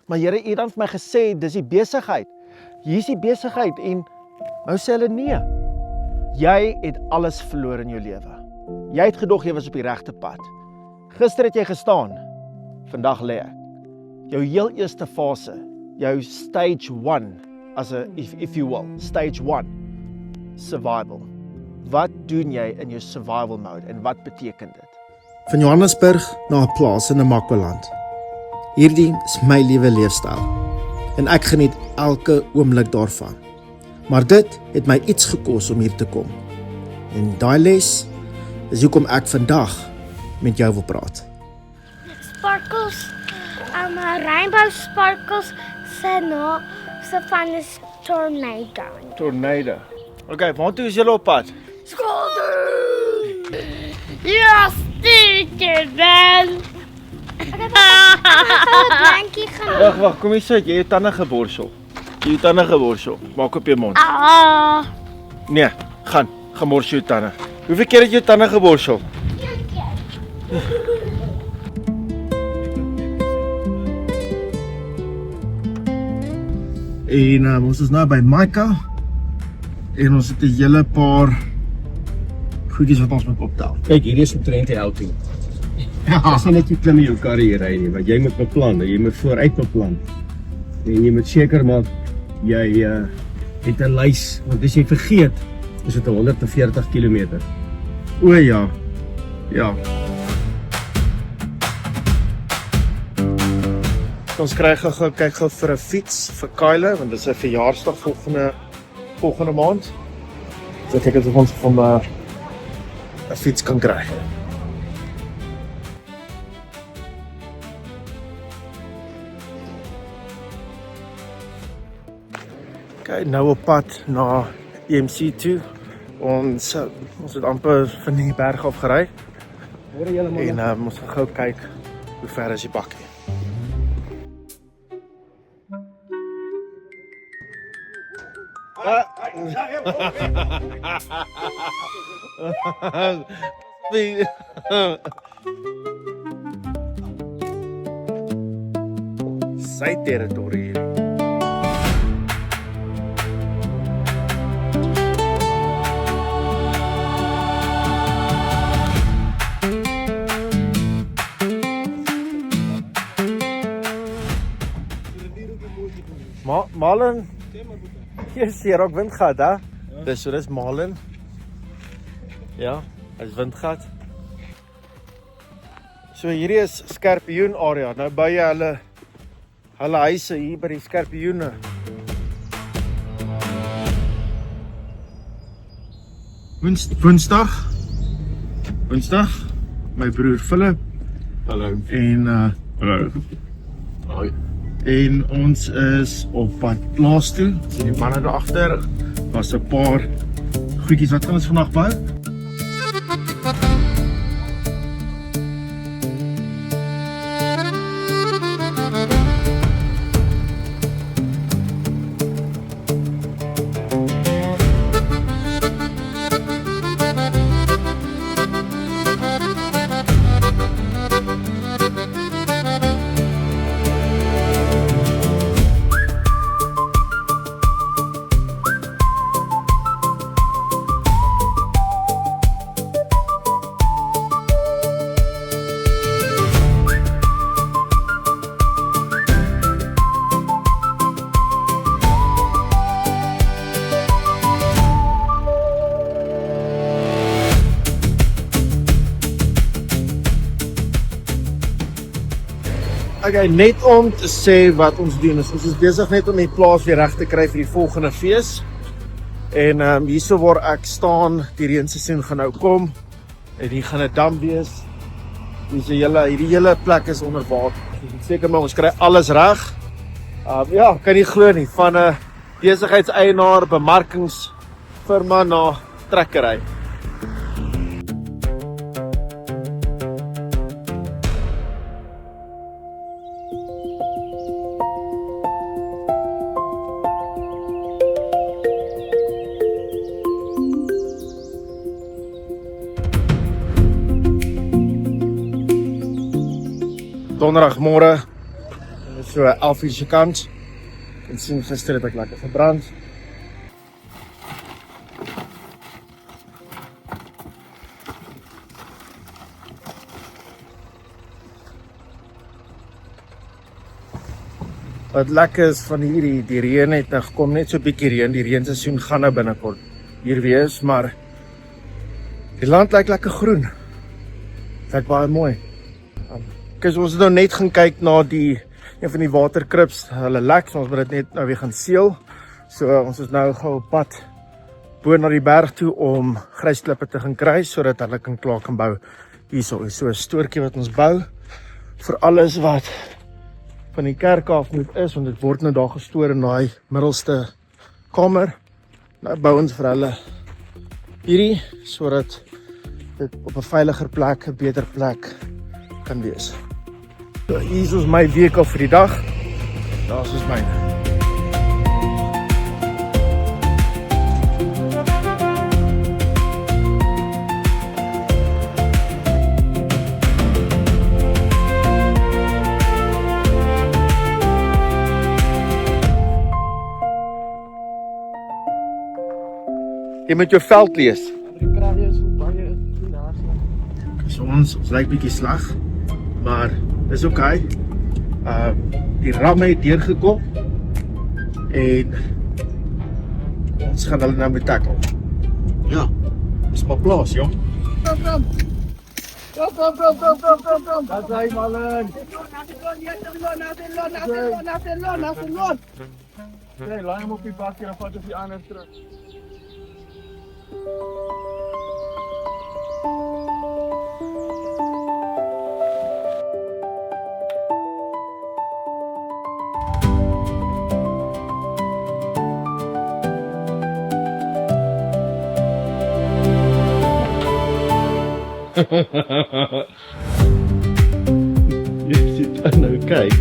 Maar Here, U het dan vir my gesê, dis die besigheid. Hier is die besigheid en nou sê hulle nee. Jy het alles verloor in jou lewe. Jy het gedog jy was op die regte pad. Gister het jy gestaan, vandag lê ek. Jou heel eerste fase, jou stage 1, if you will, stage 1, survival. Wat doen jy in jou survival mode en wat beteken dit? Van Johannesburg na 'n plaas in Namakwaland. Hierdie is my liewe leefstyl en ek geniet elke oomblik daarvan. Maar dit het my iets gekos om hier te kom. En daai les is hoekom ek vandag met jou wil praat. Sparkles, rainbow sparkles se van 'n tornado. Tornado. Okay, waartoe is julle op pad? Skool toe! Ja, teacher man! Ek het 'n blankie genoem. Wag, kom hier sit, jy het tande geborsel. Maak op jou mond. Ah, Nee, gaan borsel jou tande. Hoeveel keer het jy jou tande geborsel? En ons is nou by Maika en ons het 'n hele paar goedjies wat ons moet optel. Kyk, hierdie is omtrent die outing. Ja. Dit is nie net jy klim in jou kar hier ry nie, want jy moet beplan, jy moet vooruit beplan. En jy moet seker maak jy het 'n lys, want as jy vergeet, is dit 140 km. O ja. Ja. Ons kry kyk gou vir 'n fiets vir Kyle, want dit is 'n verjaarsdag volgende maand. So kyk of ons van 'n fiets kan kry. Okay, nou op pad na EMC toe. Ons het amper van die berg af gery. En ons gaan gou kyk hoe ver is die bakkie. Sy territorie. Malen. Hier is hier ook windgat, hè? Dis Malen. Ja, is windgat. So hierdie is Skorpioen area. Nou by hulle huise hier by die skorpioene. Woensdag, my broer Philip. Hallo. En Hallo. Hoi. En ons is op pad plaas toe. Sien die manne daar agter. Daar's 'n paar goedjies wat kan ons vandag bou. Okay, net om te sê wat ons doen is, ons is besig net om die plaas weer reg te kry vir die volgende fees. En hierso waar ek staan, die reenseisoen gaan nou kom en hier gaan 'n dam wees. Hierdie hele plek is onder water. Seker maar ons kry alles reg. Ja, kan nie glo nie, van 'n besigheidseienaar, bemarkingsfirma na trekkery. Donderdagmôre. Dit is So 11 uur se kant. En sien gister het ek lekker verbrand. Wat lekker is van hierdie, die reën het nou gekom, net so 'n bietjie reën, die reenseisoen gaan nou binnekort hier wees, maar die land lyk lekker groen. Lyk baie mooi. Kyk, ons het nou net gaan kyk na een van die waterkrips, hulle lek, so ons moet dit net nou weer gaan seël. So ons is nou gou op pad bo na die berg toe om grysklippe te gaan kry, sodat hulle klaar kan bou hierso. So 'n stoortjie wat ons bou, vir alles wat van die kerk af moet is, want dit word nou daar gestoor in daai middelste kamer. Nou bou ons vir hulle hierdie, sodat dit op 'n veiliger plek, 'n beter plek kan wees. So hier is ons my week af vir die dag. Daar is ons myne. Jy moet jou veld lees. So ons lyk bietjie sleg, maar dis oké. Die ramme het deurgekom en ons gaan hulle nou met tackle. Ja, dis maar plaas, jong. Kom. Dat is hy, mannen. Nee, laai hom op die bakkie en vat ons die ander terug. Jy sit dan nou kyk.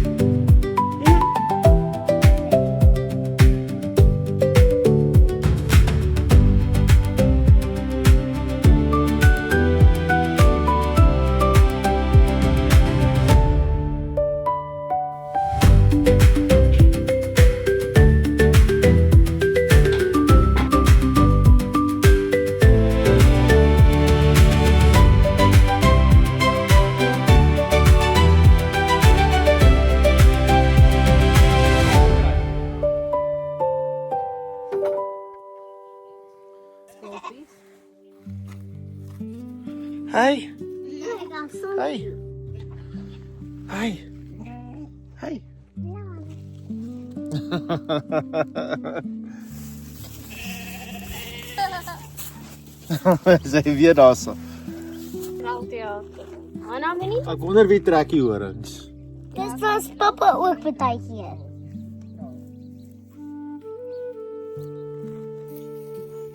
Hey. Hey. Hey. Hey. Sy weer daar so. Brandtheater. Anna nie? Ek wonder wie trek die horings. Dis was pappa ook partykeer.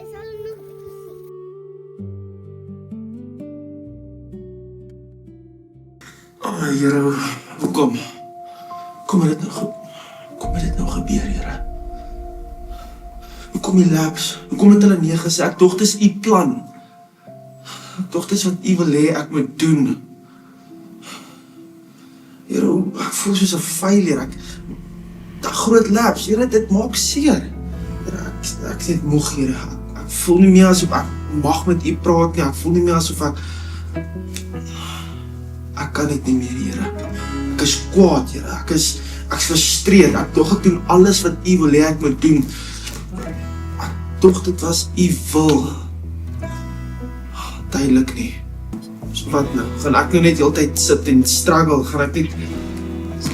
Is al nog Oh, Here, hoekom? Kom het dit nou gebeur, Here? Hoekom die labs? Hoekom het hulle nee gesê? Ek dog dis u plan. Ek dog dis wat u wil hê ek moet doen. Here, ek voel soos 'n failure. Daai groot labs, Here, dit maak seer. Here, ek sê moeg, Here. Ek voel nie meer asof ek mag met u praat nie. Ek voel nie meer asof ek kan dit nie meer, Here. Ek is kwaad, Here. Ek is frustreerd. Ek dog ek doen alles wat u wil hê ek moet doen. Ek dog dit was u wil. Duidelik nie. So wat nou? Gaan ek nou net die hele tyd sit en struggle? Gaan ek net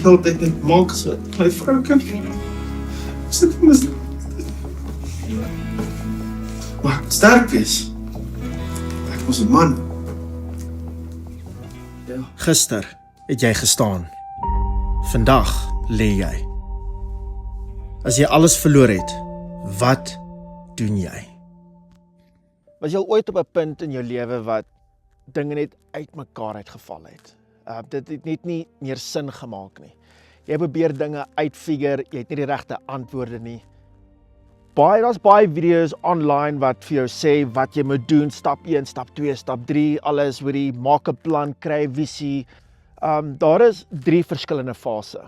heeltyd net maak so my vrou kan sit mis. Maar sterk wees. Ek was 'n man. Gister het jy gestaan. Vandag lê jy. As jy alles verloor het, wat doen jy? Was jy al ooit op 'n punt in jou lewe wat dinge net uitmekaar uitgeval het? Dit het net nie meer sin gemaak nie. Jy probeer dinge uitfigure, jy het nie die regte antwoorde nie. Daar's baie video's online wat vir jou sê wat jy moet doen, stap 1, stap 2, stap 3, alles hoe die maak 'n plan, kry 'n visie. Daar is 3 verskillende fases.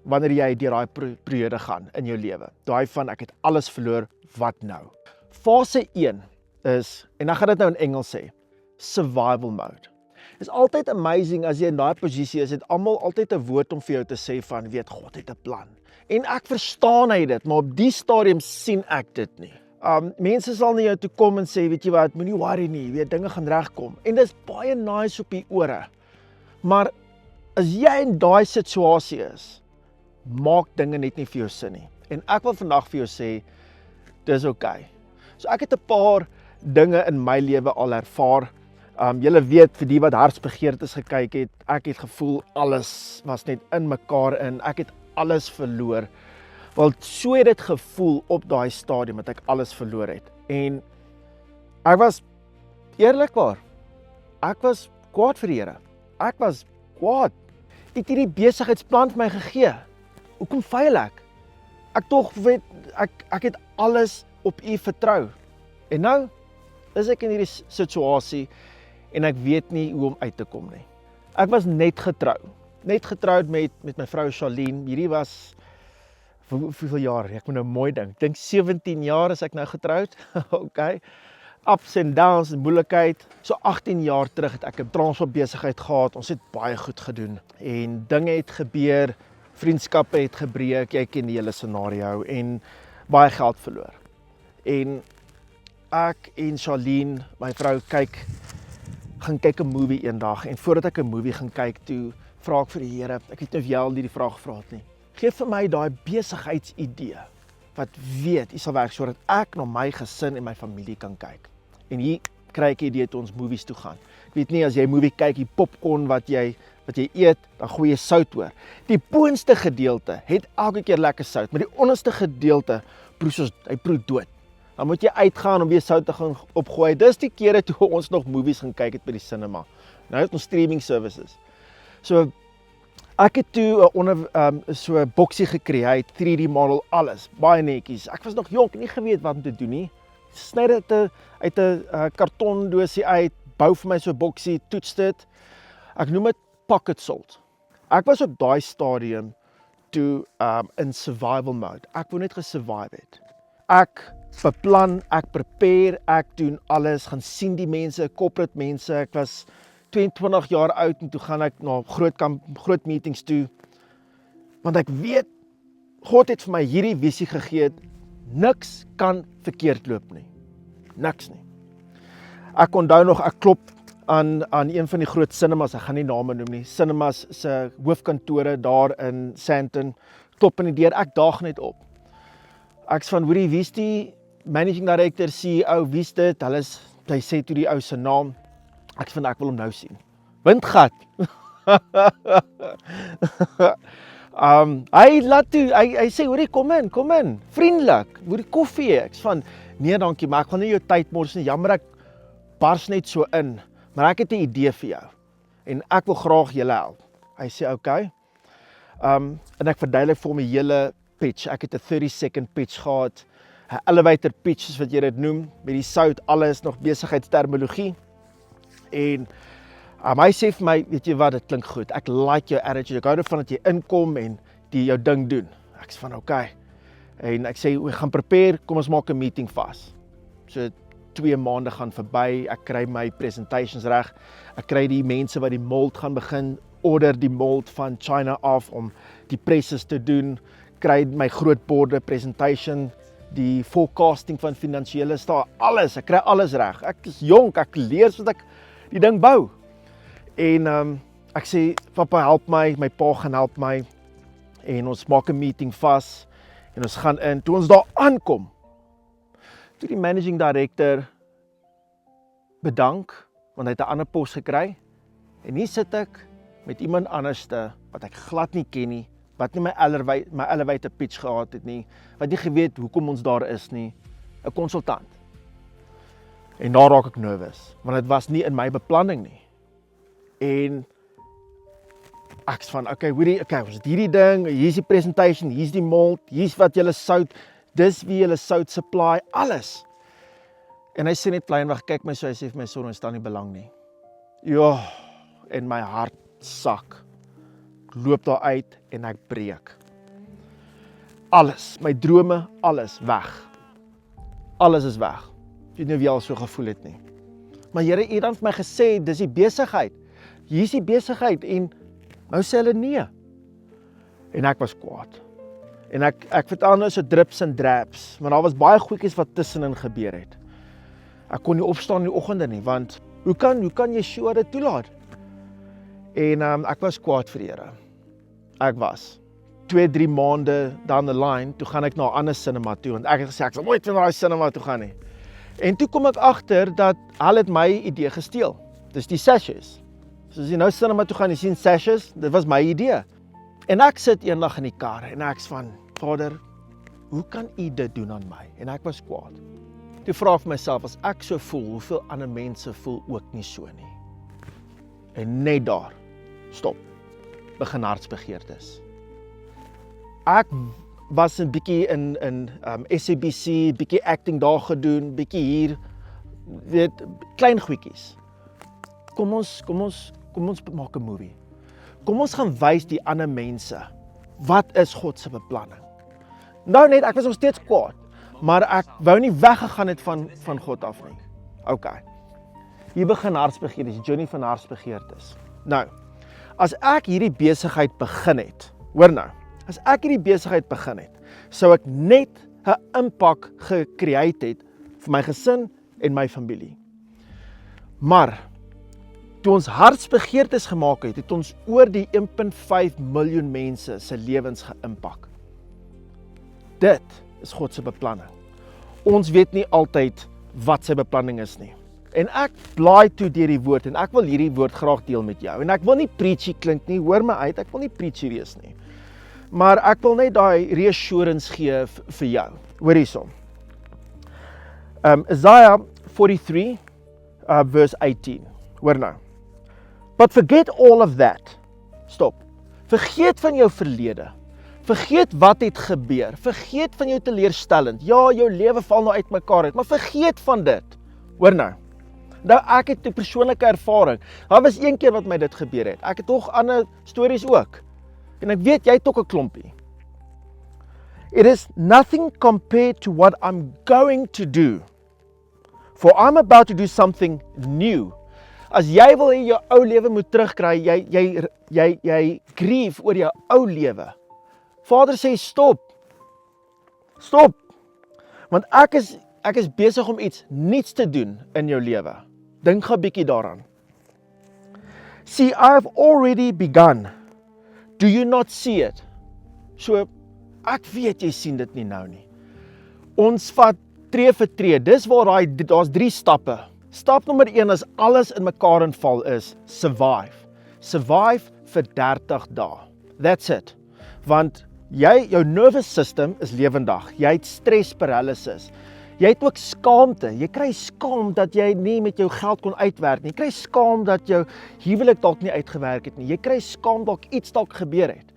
wanneer jy deur daai periode gaan in jou lewe. Daai van ek het alles verloor, wat nou? Fase 1 is, en ek gaan dit nou in Engels sê, survival mode. Is altyd amazing as jy in daai posisie is, het almal altyd 'n woord om vir jou te sê van, weet, God het 'n plan. En ek verstaan hy dit, maar op die stadium sien ek dit nie. Mense sal na jou toe kom en sê, weet jy wat, moenie worry nie, weet, dinge gaan regkom. En dis baie nice op die ore. Maar as jy in daai situasie is, maak dinge net nie vir jou sin nie. En ek wil vandag vir jou sê, dis okay. So ek het 'n paar dinge in my lewe al ervaar. Julle weet, vir die wat Hartsbegeertes gekyk het, ek het gevoel alles was net in mekaar in. Ek het alles verloor. Want so het dit gevoel op daai stadium dat ek alles verloor het. En ek was eerlikwaar, ek was kwaad vir die Here. Ek was kwaad. Het hierdie besigheidsplan vir my gegee. Hoekom faal ek? Ek tog weet ek het alles op U vertrou. En nou is ek in hierdie situasie en ek weet nie hoe om uit te kom nie. Ek was net getroud met my vrou Charlene. Hierdie was hoeveel jaar? Ek moet nou mooi dink. Ek dink 17 jaar is ek nou getroud. Okay. Ups and downs en moeilikheid. So 18 jaar terug het ek 'n transportbesigheid gehad. Ons het baie goed gedoen en dinge het gebeur, vriendskappe het gebreek, jy ken die hele scenario en baie geld verloor. En ek en Charlene, my vrou, gaan kyk 'n movie eendag en voordat ek 'n movie gaan kyk toe, vra ek vir die Here, ek weet nie of jy al hierdie vraag gevra het nie. Geef vir my daai besigheidsidee wat weet, U sal werk sodat ek na my gesin en my familie kan kyk. En hier kry ek 'n idee toe ons movies toe gaan. Ek weet nie as jy 'n movie kyk, die popcorn wat jy eet, dan gooi jy sout oor. Die boonste gedeelte het elke keer lekker sout, maar die onderste gedeelte proe dood. Dan moet jy uitgaan om weer sout te gaan opgooi. Dis die kere toe ons nog movies gaan kyk het by die cinema. Nou het ons streaming services. So ek het toe so 'n boksie gekry, 3D model, alles, baie netjies. Ek was nog jonk, nie geweet wat om te doen nie. Sny dit uit 'n kartondoosie uit, bou vir my so 'n boksie, toets dit. Ek noem dit pocket salt. Ek was op daai stadium toe in survival mode. Ek wou net gesurvive het. Ek beplan, ek prepare, ek doen alles, gaan sien die mense, corporate mense. Ek was 22 jaar oud en toe gaan ek na groot meetings toe. Want ek weet, God het vir my hierdie visie gegee, niks kan verkeerd loop nie. Niks nie. Ek onthou nog, ek klop aan een van die groot cinemas, ek gaan nie name noem nie, cinemas se hoofkantore daar in Sandton, klop in die deur, ek daag net op. Ek sê van, hoorie, wie is die managing director, CEO, wie is dit? Hy sê toe die ou se naam. Ek vind ek wil hom nou sien. Windgat. Hy sê, hoorie, kom in, vriendelik, hoorie, koffie. Ek sê van, nee dankie, maar ek gaan nie jou tyd mors nie, jammer ek bars net so in, maar ek het 'n idee vir jou, en ek wil graag julle help. Hy sê, okay, en ek verduidelik vir hom die hele pitch, ek het 'n 30-second pitch gehad, 'n elevator pitch, soos wat jy dit noem, met die sout, alles nog besigheidsterminologie, en hy sê vir my, weet jy wat, dit klink goed, ek like jou attitude, ek hou daarvan dat jy inkom en jou ding doen. Ek sê van, okay, en ek sê, we gaan prepare, kom ons maak 'n meeting vas. So 2 maande gaan verby, ek kry my presentations reg, ek kry die mense wat die mold gaan begin, order die mold van China af om die presses te doen, kry my groot borde, presentation, die forecasting van finansiële staat, alles, ek kry alles reg. Ek is jonk, ek leer sodat ek die ding bou. En ek sê, papa help my pa gaan help my, en ons maak 'n meeting vas, en ons gaan in, toe ons daar aankom, toe die managing director bedank, want hy het 'n ander pos gekry, en hier sit ek met iemand anderste, wat ek glad nie ken nie, wat nie my elevator pitch gehad het nie, wat nie geweet hoekom ons daar is nie, 'n konsultant. En daar raak ek nervous, want dit was nie in my beplanning nie. En ek sê van, okay, ons het hierdie ding, hier is die presentation, hier is die mold, hier is wat julle sout, dis wie julle sout supply, alles. En hy sê net kleinweg, kyk my so, hy sê vir my, sorry, staan nie belang nie. Ja, en my hart sak. Ek loop daar uit en ek breek. alles, my drome, alles weg. Alles is weg. Ek weet nie of jy al so gevoel het nie. Maar Here, U het dan vir my gesê, dis die besigheid. Hier is die besigheid en nou sê hulle nee. En ek was kwaad. En ek vertel nou so drips en draps, maar daar was baie goedjies wat tussenin gebeur het. Ek kon nie opstaan in die oggende nie, want hoe kan Yeshua dit toelaat? En ek was kwaad vir die Here. Ek was 2-3 maande down the line, toe gaan ek na 'n ander cinema toe, want ek het gesê ek sal nooit weer na daai cinema toe gaan nie. En toe kom ek agter dat hulle het my idee gesteel. Dis die sashes. So as jy nou cinema toe gaan, jy sien sashes, dit was my idee. En ek sit eendag in die kar en ek's van, Vader, hoe kan U dit doen aan my? En ek was kwaad. Toe vra ek vir myself, as ek so voel, hoeveel ander mense voel ook nie so nie? En net daar, stop, begin hartsbegeertes. Ek was 'n bietjie in SABC, bietjie acting daar gedoen, bietjie hier, weet, klein goedjies. Kom ons maak 'n movie. Kom ons gaan wys die ander mense, wat is God se beplanning? Nou net, ek was nog steeds kwaad, maar ek wou nie weggegaan het van God af nie. Okay. Hier begin hartsbegeertes, die journey van hartsbegeertes. Nou, as ek hierdie besigheid begin het, hoor nou, as ek hierdie besigheid begin het, sou ek net 'n impak gecreate het vir my gesin en my familie. Maar toe ons hartsbegeertes gemaak het, het ons oor die 1.5 miljoen mense se lewens geïmpak. Dit is God se beplanning. Ons weet nie altyd wat sy beplanning is nie. En ek blaai toe deur die woord en ek wil hierdie woord graag deel met jou. En ek wil nie preachy klink nie, hoor my uit, ek wil nie preachy wees nie. Maar ek wil net daai reassurance gee vir jou. Hoor hierson. Isaiah 43 verse 18. Hoor nou. But forget all of that. Stop. Vergeet van jou verlede. Vergeet wat het gebeur. Vergeet van jou teleurstellend. Ja, jou lewe val nou uitmekaar uit, maar vergeet van dit. Hoor nou. Nou ek het 'n persoonlike ervaring. Daar was een keer wat my dit gebeur het. Ek het nog ander stories ook. En ek weet jy het ook 'n klompie. It is nothing compared to what I'm going to do. For I'm about to do something new. As jy wil in jou ou lewe moet terugkry, jy grief oor jou ou lewe. Vader sê stop. Stop. Want ek is besig om iets nuuts te doen in jou lewe. Dink gou 'n bietjie daaraan. See, I have already begun. Do you not see it? So, ek weet jy sien dit nie nou nie. Ons vat tree vir tree. Dis waar daar's 3 stappe. Stap nommer 1 as alles in mekaar inval is survive. Survive vir 30 dae. That's it. Want jou nervous system is lewendig. Jy het stress paralysis. Jy het ook skaamte. Jy kry skaam dat jy nie met jou geld kon uitwerk nie. Jy kry skaam dat jou huwelik dalk nie uitgewerk het nie. Jy kry skaam dalk iets dalk gebeur het.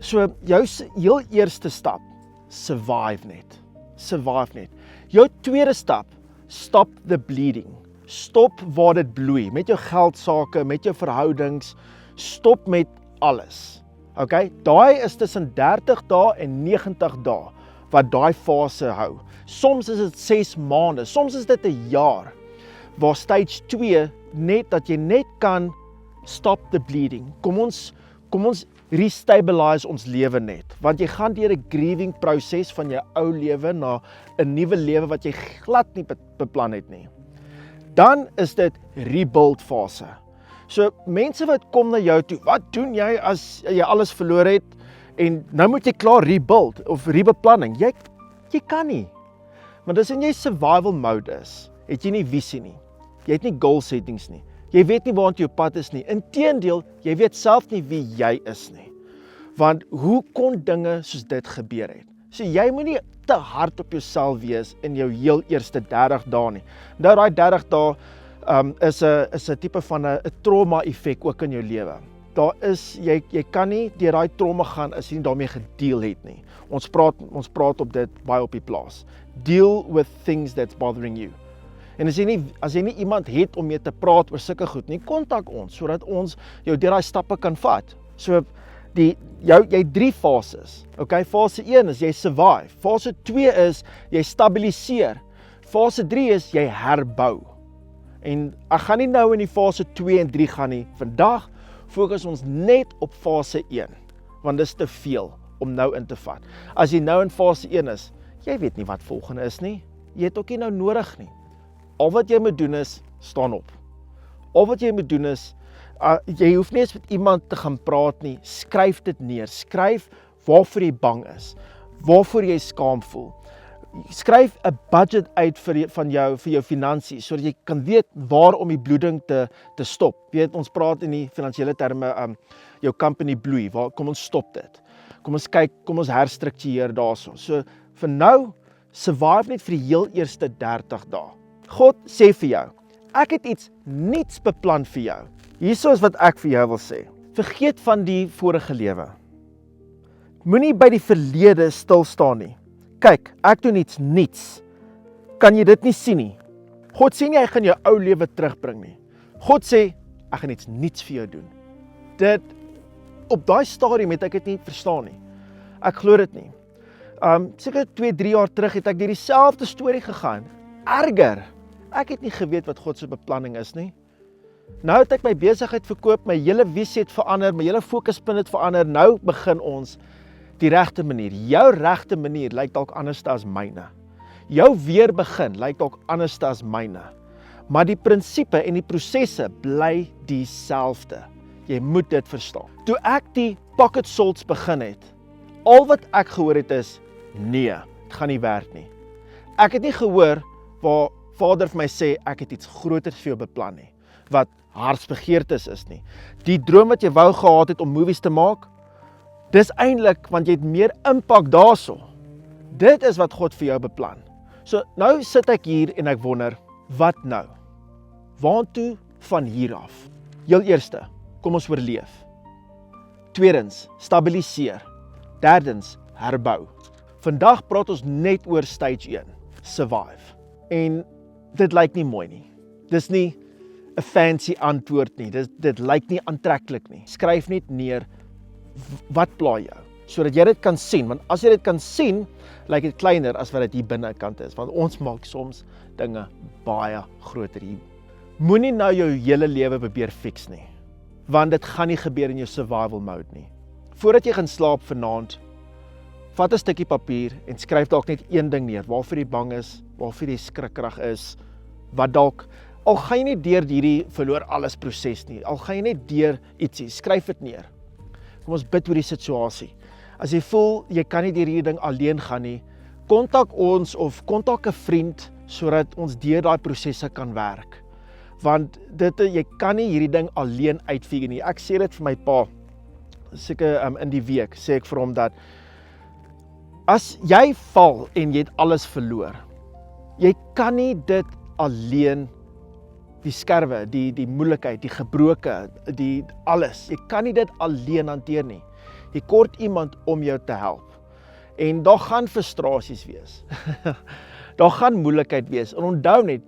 So jou heel eerste stap, survive net. Survive net. Jou tweede stap, stop the bleeding. Stop waar dit bloei, met jou geldsaake, met jou verhoudings, stop met alles. Okay? Daai is tussen 30 dae en 90 dae wat daai fase hou. Soms is dit 6 maande, soms is dit 'n jaar. Waar stage 2 net dat jy net kan stop the bleeding. Kom ons restabilise ons lewe net, want jy gaan deur 'n grieving proses van jou ou lewe na 'n nuwe lewe wat jy glad nie beplan het nie. Dan is dit rebuild fase. So mense wat kom na jou toe, wat doen jy as jy alles verloor het en nou moet jy klaar rebuild of rebeplanning? Jy kan nie. Want as jy survival mode is, het jy nie visie nie. Jy het nie goal settings nie. Jy weet nie waar jy op pad is nie. Inteendeel, jy weet self nie wie jy is nie. Want hoe kon dinge soos dit gebeur het? So jy moet nie te hard op jouself wees in jou heel eerste 30 dae nie. Nou daai 30 dae is 'n tipe van 'n trauma effek ook in jou lewe. Daar is jy kan nie deur daai trauma gaan as jy nie daarmee gedeel het nie. Ons praat op dit baie op die plaas. Deal with things that's bothering you. En as jy nie iemand het om mee te praat oor sulke goed nie, kontak ons sodat ons jou deur daai stappe kan vat. So jy het 3 fases. Okay, fase 1 is jy survive. Fase 2 is jy stabiliseer. Fase 3 is jy herbou. En ek gaan nie nou in die fase 2 en 3 gaan nie. Vandag fokus ons net op fase 1, want dit is te veel om nou in te vat. As jy nou in fase 1 is, jy weet nie wat volgende is nie. Jy het ook nie nou nodig nie. Al wat jy moet doen is, staan op. Al wat jy moet doen is, jy hoef nie eens met iemand te gaan praat nie, skryf dit neer, skryf waarvoor jy bang is, waarvoor jy skaam voel. Skryf 'n budget uit vir jou finansies, sodat jy kan weet waar om die bloeding te stop. Weet, ons praat in die finansiële terme, jou company bloei, kom ons stop dit. Kom ons kyk, kom ons herstruktureer daarso. So, vir nou, survive net vir die heel eerste 30 dae. God sê vir jou, ek het iets niets beplan vir jou. Hierso is wat ek vir jou wil sê. Vergeet van die vorige lewe. Moenie by die verlede stil staan nie. Kyk, ek doen iets niets. Kan jy dit nie sien nie? God sê nie hy gaan jou ou lewe terugbring nie. God sê, ek gaan iets niets vir jou doen. Dit, op daai stadium het ek dit nie verstaan nie. Ek glo dit nie. Seker 2-3 jaar terug het ek deur dieselfde storie gegaan. Erger. Ek het nie geweet wat God se beplanning is nie. Nou het ek my besigheid verkoop, my hele visie het verander, my hele fokuspunt het verander. Nou begin ons die regte manier. Jou regte manier lyk dalk anders as myne. Jou weer begin lyk dalk anders as myne. Maar die prinsipe en die prosesse bly dieselfde. Jy moet dit verstaan. Toe ek die pocket salts begin het, al wat ek gehoor het is, nee, dit gaan nie werk nie. Ek het nie gehoor waar Vader vir my sê, ek het iets groters vir jou beplan nie, wat hartsbegeertes is nie. Die droom wat jy wou gehad het om movies te maak, dis eintlik, want jy het meer impak daarso. Dit is wat God vir jou beplan. So, nou sit ek hier en ek wonder, wat nou? Waartoe van hier af? Heel eerste, kom ons oorleef. Tweedens, stabiliseer. Derdens, herbou. Vandag praat ons net oor stage 1, survive. En dit lyk nie mooi nie. Dis nie 'n fancy antwoord nie. Dit lyk nie aantreklik nie. Skryf net neer, wat pla jou, sodat jy dit kan sien, want as jy dit kan sien, lyk dit kleiner as wat dit hier binnekant is, want ons maak soms dinge baie groter hier. Moenie nou jou hele lewe probeer fix nie, want dit gaan nie gebeur in jou survival mode nie. Voordat jy gaan slaap vanaand, vat 'n stukkie papier en skryf dalk net een ding neer, waarvoor jy bang is, waarvoor jy skrikkerig is, wat dalk, al gaan jy nie deur hierdie verloor alles proses nie, al gaan jy net deur ietsie, skryf dit neer. Kom ons bid oor die situasie. As jy voel, jy kan nie deur hierdie ding alleen gaan nie, kontak ons of kontak 'n vriend, sodat ons deur daai prosesse kan werk. Want jy kan nie hierdie ding alleen uitfigure nie. Ek sê dit vir my pa, seker in die week, sê ek vir hom dat, as jy val en jy het alles verloor, jy kan nie dit alleen, die skerwe, die moeilikheid, die gebroke, die alles, jy kan nie dit alleen hanteer nie. Jy kort iemand om jou te help. En daar gaan frustrasies wees. Daar gaan moeilikheid wees. En onthou net,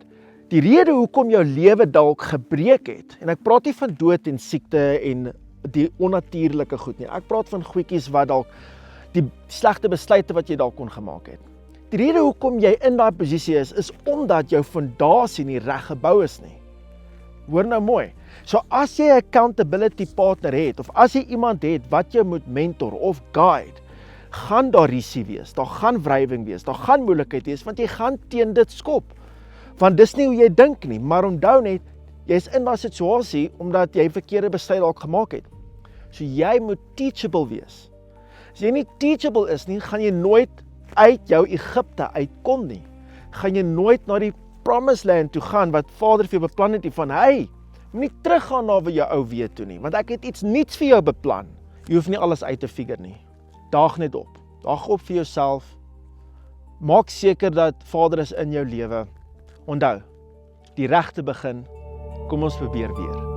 die rede hoekom jou lewe dalk gebreek het, en ek praat nie van dood en siekte en die onnatuurlike goed nie. Ek praat van goedjies wat dalk die slegte besluite wat jy dalk kon gemaak het. Die rede hoekom jy in daai posisie is omdat jou fondasie nie reg gebou is nie. Hoor nou mooi. So as jy 'n accountability partner het, of as jy iemand het wat jou moet mentor of guide, gaan daar risie wees, daar gaan wrywing wees, daar gaan moeilikheid wees, want jy gaan teen dit skop. Want dis nie hoe jy dink nie, maar onthou net, jy is in daai situasie omdat jy verkeerde besluit dalk gemaak het. So jy moet teachable wees. As jy nie teachable is nie, gaan jy nooit uit jou Egipte uitkom nie. Gaan jy nooit na die promised land toe gaan wat Vader vir jou beplan het, van hey, moenie teruggaan na waar jou ou weet toe nie, want ek het iets niets vir jou beplan. Jy hoef nie alles uit te figure nie. Daag net op. Daag op vir jouself. Maak seker dat Vader is in jou lewe. Onthou, die regte begin, kom ons probeer weer.